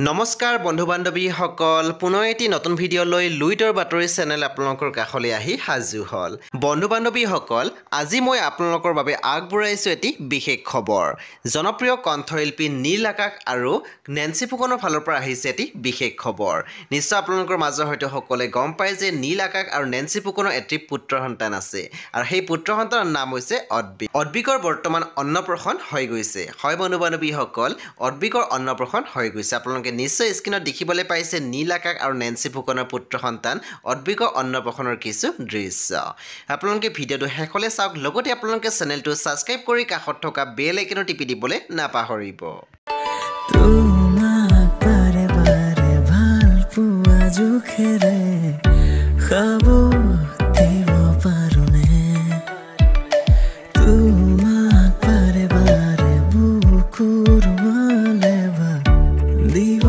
নমস্কাৰ বন্ধু বান্ধৱী সকল পুনৰ এটি নতুন ভিডিঅ' লৈ লুইটৰ বাতৰি চেনেল আপোনালোকৰ কাষলৈ আহি হাজু হ'ল বন্ধু বান্ধৱী সকল আজি মই আপোনালোকৰ বাবে আগবঢ়াইছো এটি বিশেষ খবৰ জনপ্ৰিয় কণ্ঠশিল্পী নীল আকাশ আৰু নেন্সি ফুকনৰ ফালৰ পৰা আহিছে এটি বিশেষ খবৰ নিশ্চয় আপোনালোকৰ মাজৰ হয়তো সকলে গম পায় যে নীল আকাশ আৰু নেন্সি ফুকনৰ এটি পুত্ৰ সন্তান আছে আৰু সেই পুত্ৰ সন্তানৰ নাম হৈছে অদ্বিকৰ বৰ্তমান অন্নপ্ৰসন হৈ গৈছে হয় বন্ধু বান্ধৱী সকল অদ্বিকৰ অন্নপ্ৰসন হৈ গৈছে আপোনালোকে নিশ্চয় স্ক্ৰীনত দেখিবলৈ পাইছে নীল আকাশ আৰু নেন্সি ফুকনৰ পুত্ৰ সন্তান অদ্বিকৰ অন্নপ্ৰসনৰ কিছু দৃশ্য আপোনালোকে ভিডিঅ'টো শেষলৈ চাওক লগতে আপোনালোকে চেনেলটো সাবস্ক্ৰাইব কৰি কাষত থকা বেল আইকনটো টিপি দিবলৈ নাপাহৰিব তোমাক বাৰে বাৰে ভাল পোৱা জোখেৰে খাব দিব পাৰোনে তোমাক বাৰে বাৰে বুকুৰ মালে দিব